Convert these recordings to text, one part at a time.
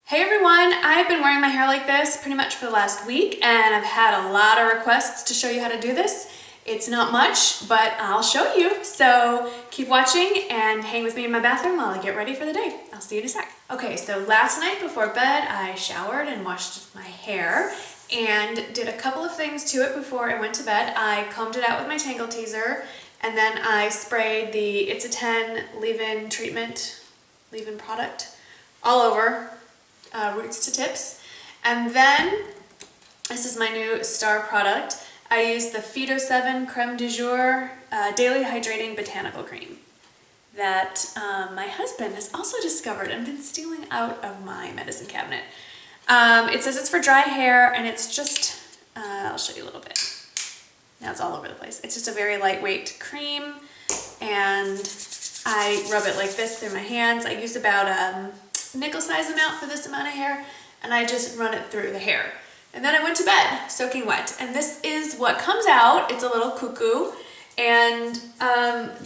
Hey everyone, I've been wearing my hair like this pretty much for the last week and I've had a lot of requests to show you how to do this. It's not much, but I'll show you. So keep watching and hang with me in my bathroom while I get ready for the day. I'll see you in a sec. Okay, so last night before bed I showered and washed my hair and did a couple of things to it before I went to bed. I combed it out with my Tangle Teezer and then I sprayed the It's a 10 leave-in treatment, leave-in product all over. Roots to tips. And then, this is my new star product. I use the Phyto 7 Creme du Jour Daily Hydrating Botanical Cream that my husband has also discovered and been stealing out of my medicine cabinet. It says it's for dry hair and it's just, I'll show you a little bit. Now it's all over the place. It's just a very lightweight cream and I rub it like this through my hands. I use about nickel size amount for this amount of hair and I just run it through the hair. And then I went to bed soaking wet and this is what comes out. It's a little cuckoo and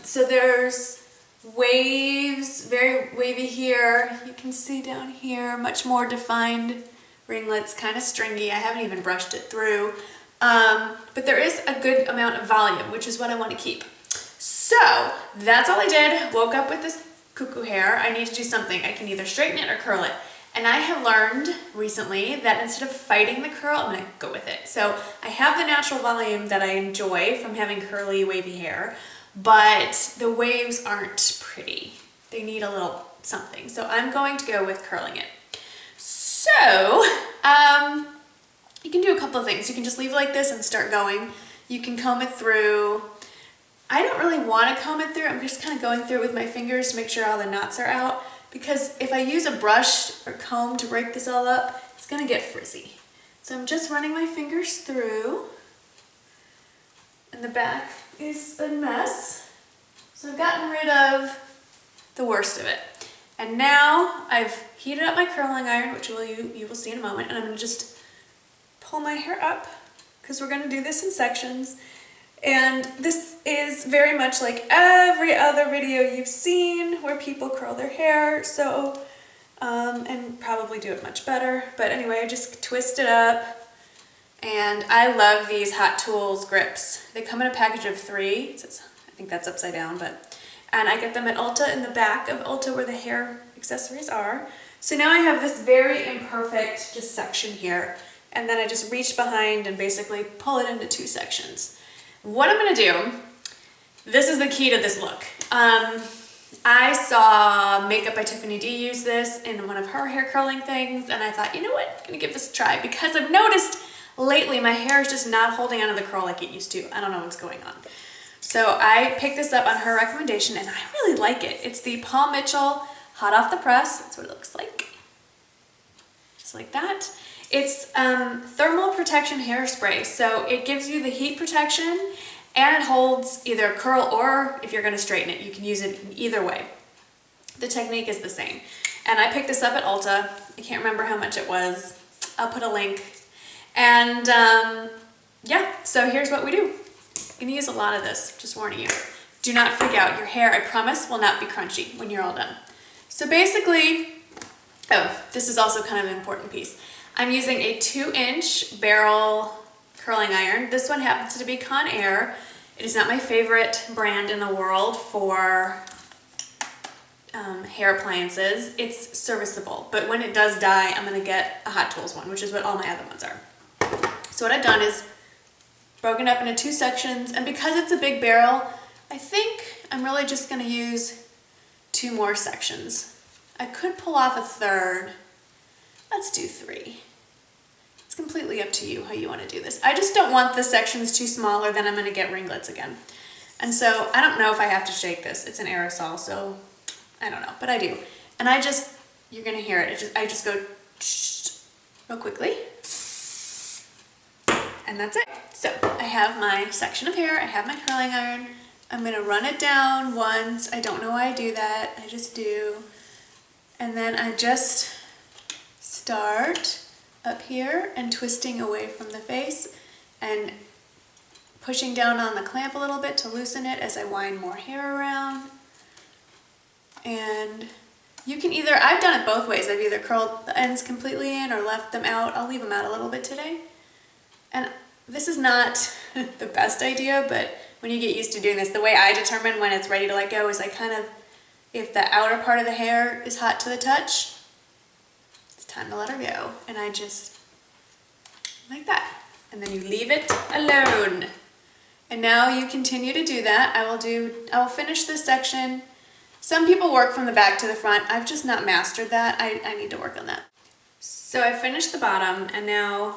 so there's waves, very wavy here. You can see down here, much more defined ringlets, kind of stringy. I haven't even brushed it through. But there is a good amount of volume, which is what I want to keep. So that's all I did. Woke up with this cuckoo hair. I need to do something. I can either straighten it or curl it. And I have learned recently that instead of fighting the curl, I'm going to go with it. So I have the natural volume that I enjoy from having curly, wavy hair, but the waves aren't pretty. They need a little something. So I'm going to go with curling it. So, you can do a couple of things. You can just leave it like this and start going. You can comb it through. I don't really want to comb it through. I'm just kind of going through it with my fingers to make sure all the knots are out. Because if I use a brush or comb to break this all up, it's going to get frizzy. So I'm just running my fingers through. And the back is a mess. So I've gotten rid of the worst of it. And now I've heated up my curling iron, which you will see in a moment. And I'm going to just pull my hair up because we're going to do this in sections. And this is very much like every other video you've seen where people curl their hair, so, and probably do it much better. But anyway, I just twist it up. And I love these Hot Tools grips. They come in a package of 3. I think that's upside down, and I get them at Ulta, in the back of Ulta where the hair accessories are. So now I have this very imperfect just section here. And then I just reach behind and basically pull it into 2 sections. What I'm going to do, this is the key to this look. I saw Makeup by Tiffany D use this in one of her hair curling things, and I thought, you know what, I'm going to give this a try because I've noticed lately my hair is just not holding onto the curl like it used to. I don't know what's going on. So I picked this up on her recommendation, and I really like it. It's the Paul Mitchell Hot Off the Press. That's what it looks like. Just like that. It's thermal protection hairspray, so it gives you the heat protection and it holds either curl or if you're going to straighten it, you can use it either way. The technique is the same. And I picked this up at Ulta. I can't remember how much it was. I'll put a link. And yeah, so here's what we do. I'm going to use a lot of this, just warning you. Do not freak out. Your hair, I promise, will not be crunchy when you're all done. So basically, oh, this is also kind of an important piece. I'm using a 2-inch barrel curling iron. This one happens to be Conair. It is not my favorite brand in the world for hair appliances. It's serviceable, but when it does die, I'm going to get a Hot Tools one, which is what all my other ones are. So what I've done is broken up into 2 sections, and because it's a big barrel, I think I'm really just going to use 2 more sections. I could pull off a 3rd. Let's do 3. It's completely up to you how you want to do this. I just don't want the sections too small or then I'm going to get ringlets again. And so I don't know if I have to shake this. It's an aerosol, so I don't know, but I do. And you're going to hear it. I just go real quickly. And that's it. So I have my section of hair. I have my curling iron. I'm going to run it down once. I don't know why I do that. I just do. And then I just start up here and twisting away from the face and pushing down on the clamp a little bit to loosen it as I wind more hair around. And You can either, I've done it both ways. I've either curled the ends completely in or left them out. I'll leave them out a little bit today. And this is not the best idea, but when you get used to doing this, the way I determine when it's ready to let go is I kind of, if the outer part of the hair is hot to the touch, it's time to let her go. And I just, like that. And then you leave it alone. And now you continue to do that. I will finish this section. Some people work from the back to the front. I've just not mastered that. I need to work on that. So I finished the bottom, and now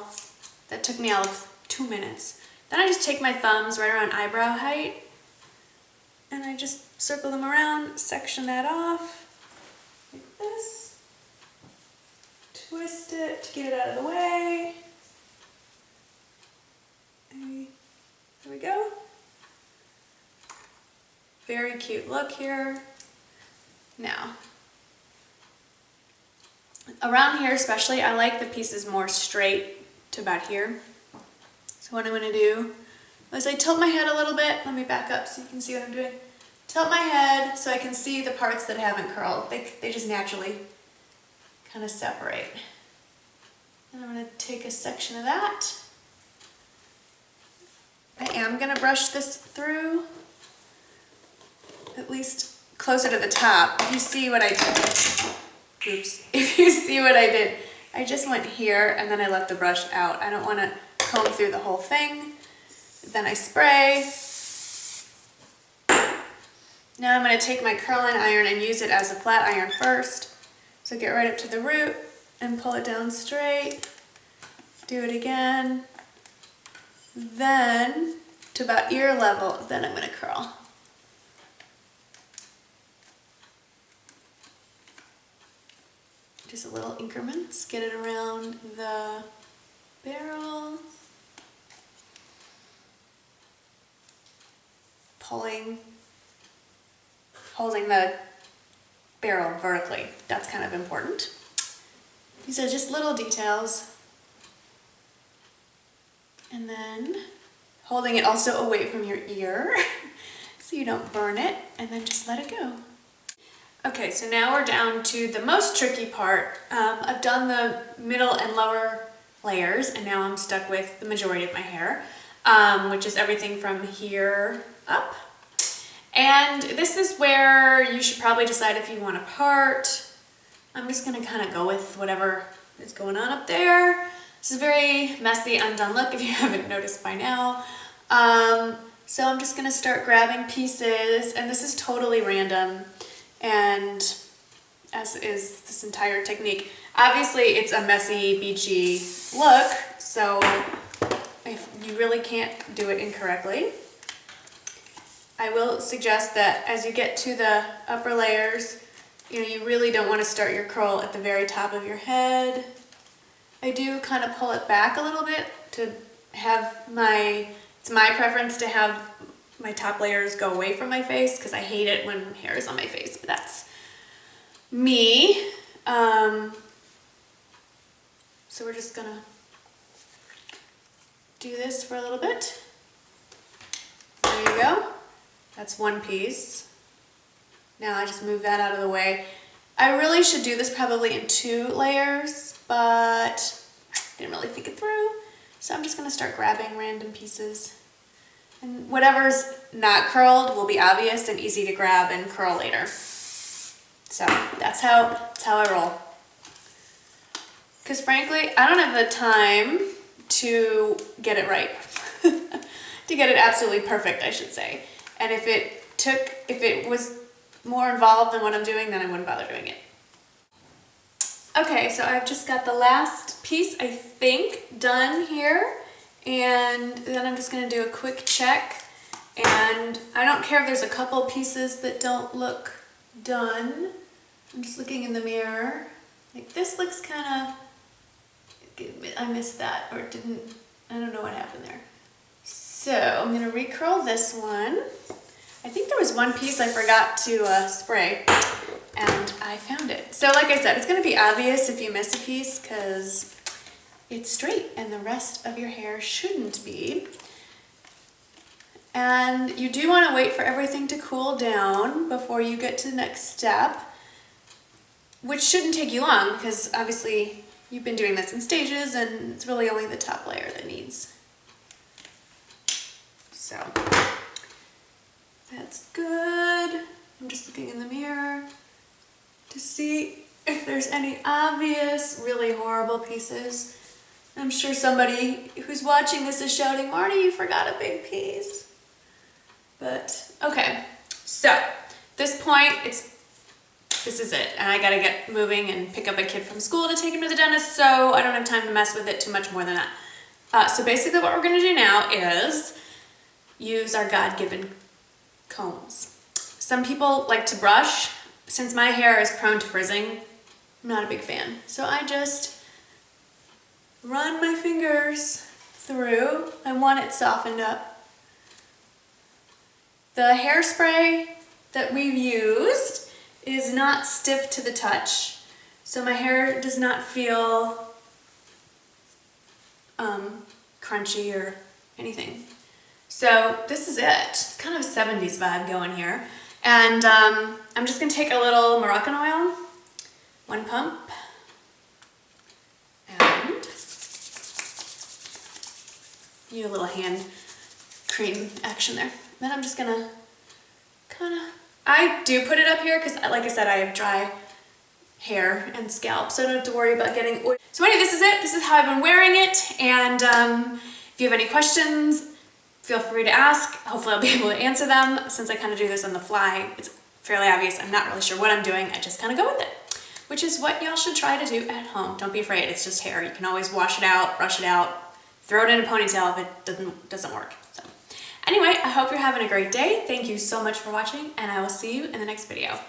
that took me all of 2 minutes. Then I just take my thumbs right around eyebrow height, and I just circle them around, section that off, like this. Twist it to get it out of the way. And there we go. Very cute look here. Now, around here especially, I like the pieces more straight to about here. So what I'm going to do is I tilt my head a little bit. Let me back up so you can see what I'm doing. Tilt my head so I can see the parts that haven't curled. They just naturally kind of separate. And I'm going to take a section of that. I am going to brush this through, at least closer to the top. If you see what I did, oops, if you see what I did, I just went here and then I let the brush out. I don't want to comb through the whole thing. Then I spray. Now I'm going to take my curling iron and use it as a flat iron first. So get right up to the root and pull it down straight. Do it again. Then to about ear level, then I'm going to curl. Just a little increments, get it around the barrel. Holding the barrel vertically. That's kind of important. These are just little details. And then holding it also away from your ear so you don't burn it, and then just let it go. Okay, so now we're down to the most tricky part. I've done the middle and lower layers, and now I'm stuck with the majority of my hair, which is everything from here up. And this is where you should probably decide if you want to part. I'm just going to kind of go with whatever is going on up there. This is a very messy, undone look if you haven't noticed by now. So I'm just going to start grabbing pieces, and this is totally random. And as is this entire technique. Obviously it's a messy, beachy look, so if you really can't do it incorrectly. I will suggest that as you get to the upper layers, you really don't want to start your curl at the very top of your head. I do kind of pull it back a little bit to have it's my preference to have my top layers go away from my face because I hate it when hair is on my face, but that's me. So we're just gonna do this for a little bit. There you go. That's one piece. Now I just move that out of the way. I really should do this probably in 2 layers, but I didn't really think it through. So I'm just gonna start grabbing random pieces. And whatever's not curled will be obvious and easy to grab and curl later. So that's how I roll. Because frankly, I don't have the time to get it right. To get it absolutely perfect, I should say. And if it was more involved than what I'm doing, then I wouldn't bother doing it. Okay, so I've just got the last piece, I think, done here. And then I'm just going to do a quick check. And I don't care if there's a couple pieces that don't look done. I'm just looking in the mirror. Like this looks kind of, I missed that, or it didn't, I don't know what happened there. So I'm going to recurl this one. I think there was one piece I forgot to spray, and I found it. So like I said, it's going to be obvious if you miss a piece because it's straight and the rest of your hair shouldn't be. And you do want to wait for everything to cool down before you get to the next step. which shouldn't take you long because obviously you've been doing this in stages and it's really only the top layer that needs. So that's good. I'm just looking in the mirror to see if there's any obvious, really horrible pieces. I'm sure somebody who's watching this is shouting, Marnie, you forgot a big piece. But, okay. So, this point, this is it. And I gotta get moving and pick up a kid from school to take him to the dentist, so I don't have time to mess with it too much more than that. So basically what we're gonna do now is use our God-given combs. Some people like to brush. Since my hair is prone to frizzing, I'm not a big fan. So I just run my fingers through. I want it softened up. The hairspray that we've used is not stiff to the touch, so my hair does not feel crunchy or anything. So this is it. It's kind of a 70s vibe going here. And I'm just gonna take a little Moroccan oil, 1 pump, and do a little hand cream action there. Then I'm just gonna I do put it up here because, like I said, I have dry hair and scalp, so I don't have to worry about getting oil. So anyway, this is it. This is how I've been wearing it, and if you have any questions, feel free to ask. Hopefully I'll be able to answer them. Since I kind of do this on the fly, it's fairly obvious. I'm not really sure what I'm doing. I just kind of go with it, which is what y'all should try to do at home. Don't be afraid. It's just hair. You can always wash it out, brush it out, throw it in a ponytail if it doesn't work. So anyway, I hope you're having a great day. Thank you so much for watching, and I will see you in the next video.